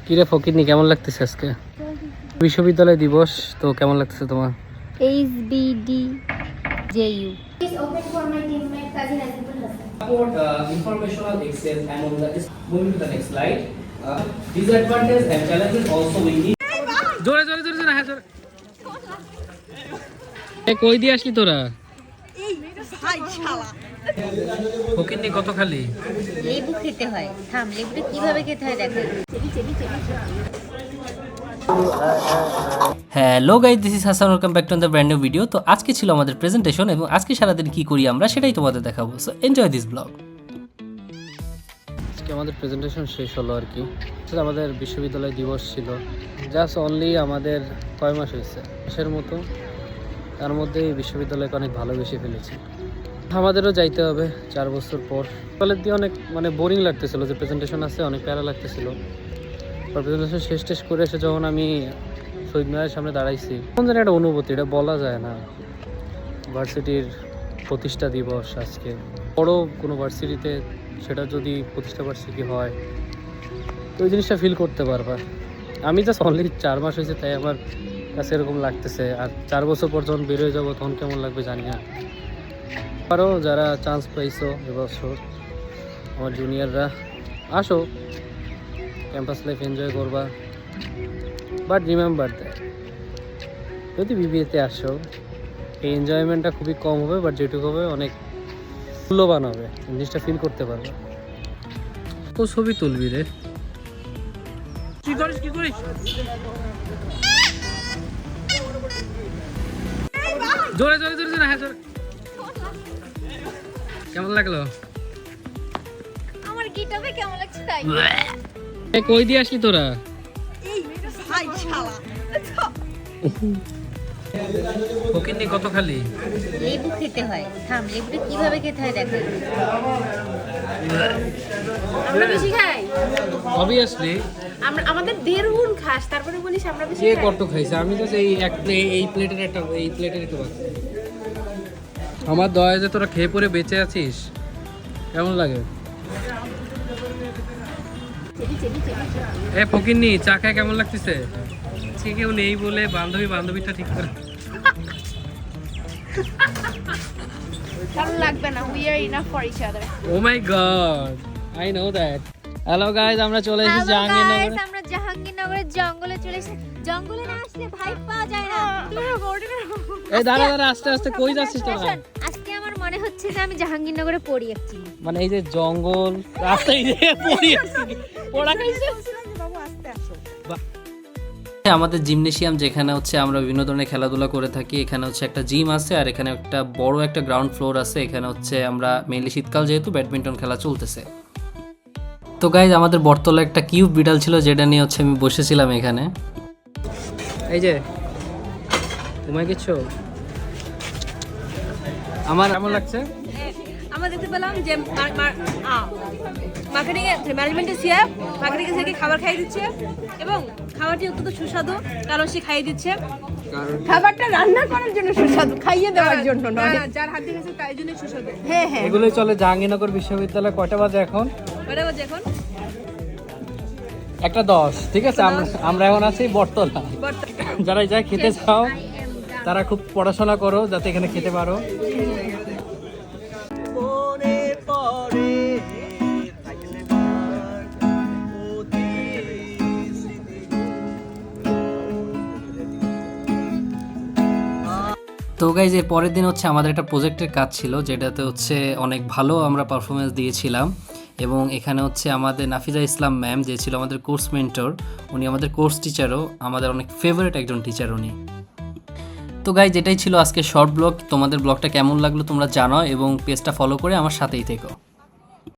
কিরে ফকিরনি, কেমন লাগতেছে আজকে বিশ্ববিদ্যালয় দিবস? তো কেমন লাগতেছে তোমার? HBD JU is open for my teammate Kazi Nazibul Hasan. Support informational exchange among the moving to the next slide. Disadvantages and challenges also we need. জোরে জোরে জোরে জোরে, হ্যাঁ জোরে। কই দিয়ে আসলি তোরা? ফকিরনি কত খালি? লেবু খেতে হয়। থাম, লেবুটা কিভাবে খেতে হয় দেখো। Hello guys, this is Hasan, welcome back to the brand new video. তো আজকে ছিল আমাদের প্রেজেন্টেশন এবং আজকে সারাদিন কি করি আমরা সেটাই তোমাদের দেখাবো। So enjoy this blog. আজকে আমাদের প্রেজেন্টেশন শেষ হলো আর কি। আমাদের বিশ্ববিদ্যালয় দিবস ছিল, জাস্ট অনলি আমাদের কয় মাস হয়েছে, মাসের মতো। তার মধ্যে এই বিশ্ববিদ্যালয়কে অনেক ভালোবেসে ফেলেছি। আমাদেরও যাইতে হবে 4 বছর পর। কলেজ দিয়ে অনেক বোরিং লাগতেছিল, যে প্রেজেন্টেশন আছে অনেক প্যারা লাগতেছিল। প্রেজেন্টেশন শেষ করে এসে যখন আমি শহীদ মিনারের সামনে দাঁড়াইছি, কোন যেন একটা অনুভূতি, এটা বলা যায় না। ভার্সিটির প্রতিষ্ঠা দিবস আজকে, বড় কোনো ভার্সিটিতে সেটা যদি প্রতিষ্ঠা বার্ষিকী হয় তো ওই জিনিসটা ফিল করতে পারবা। আমি জাস্ট অনলি 4 মাস হয়েছে, তাই আমার কাছে এরকম লাগতেছে। আর 4 বছর পর যখন বেরোয় যাবো তখন কেমন লাগবে জানি না। আরও যারা চান্স পাইছো এবছর, আমার জুনিয়ররা, আসো, ক্যাম্পাস লাইফ এনজয় করবা। বাট রিমেম্বার দ্যাট, যদি বিবিএতে আসো, এই এনজয়মেন্টটা খুবই কম হবে, বাট যেটুকু হবে অনেক মূল্যবান হবে। জিনিসটা ফিল করতে পারবে। তো ছবি তুলবি রে, কি করিস জোরে জোরে জোরে জোরে, হ্যাঁ জোরে। কেমন লাগলো? আমার গিটারে কেমন লাগছে তাই? কই দিয়ে আসলি তোরা? ফকিরনি কত খালি? লেবু খেতে হয়। থাম, লেবুটা কিভাবে খেতে হয় দেখো। আমরা বেশি খাই, অবভিয়াসলি আমাদের 1.5 গুণ খাস, তারপরে বলিস আমরা বেশি কে খাই। কত খাইছে? আমি তো এই প্লেটের একটু বাকি। আমার দয়া যে তোরা খেয়ে পরে বেঁচে আছিস, কেমন লাগে? এ ফকিরনি, চা খায় কেমন লাগতেছে? সে কেউ নেই বলে বান্ধবীটা ঠিক করে। ভালো লাগবে না, we are enough for each other. Oh my god, I know that. Hello guys, আমরা চলে এসেছি জাহাঙ্গীরনগরে। আমরা জাহাঙ্গীরনগরের জঙ্গলে চলে এসেছি। জঙ্গলে না আসলে ভাই পাওয়া যায় না। এই দাঁড়া আস্তে আস্তে, কই যাচ্ছিস তোরা? শোন, আজকে আমার মনে হচ্ছে যে আমি জাহাঙ্গীরনগরে পড়ি অ্যাকচুয়ালি। মানে এই যে জঙ্গল রাস্তায় যে পড়ি আছে, পড়া খাইছে। আমাদের জিমনেশিয়াম, যেখানে হচ্ছে আমরা বিভিন্ন ধরনের খেলাধুলা করে থাকি। এখানে হচ্ছে একটা জিম আছে আর এখানে একটা বড় একটা গ্রাউন্ড ফ্লোর আছে। এখানে হচ্ছে আমরা মেইনলি শীতকাল যেহেতু ব্যাডমিন্টন খেলা চলতেছে। তো গাইজ, আমাদের বটতলা একটা কিউব বিড়াল ছিল, যেটা নিয়ে হচ্ছে আমি বসেছিলাম এখানে। এই যে ঘুমাই গেছো? আমার কেমন লাগছে? আমরা দেখতে পেলাম যে মার্কেটিং এর ম্যানেজমেন্টের সিএ মার্কেটিং থেকে খাবার খাইয়ে দিচ্ছে এবং খাবারটি অত্যন্ত সুস্বাদু, কারণ সে খাইয়ে দিচ্ছে। খাবারটা রান্না করার জন্য সুস্বাদু, খাইয়ে দেওয়ার জন্য নয়। যার হাত দিয়ে তাই জন্য সুস্বাদু। হ্যাঁ হ্যাঁ, এগুলোই চলে জাহাঙ্গীরনগর বিশ্ববিদ্যালয়। কয়টা বাজে এখন? কয়টা বাজে এখন? 1:10। ঠিক আছে, আমরা এখন আছি বটতলা। যারা যায় খেতে চাও তারা খুব পড়াশোনা করো যাতে এখানে খেতে পারো। তো গাইজ, এর পরের দিন হচ্ছে আমাদের একটা প্রজেক্টের কাজ ছিল, যেটাতে হচ্ছে অনেক ভালো আমরা পারফরমেন্স দিয়েছিলাম। এবং এখানে হচ্ছে আমাদের নাফিজা ইসলাম ম্যাম, যে ছিল আমাদের কোর্স মেন্টর, উনি আমাদের কোর্স টিচারও, আমাদের অনেক ফেভারিট একজন টিচার উনি। তো গাইজ, এটাই ছিল আজকে শর্ট ব্লগ। তোমাদের ব্লগটা কেমন লাগলো তোমরা জানাও এবং পেজটা ফলো করে আমার সাথেই থেকো।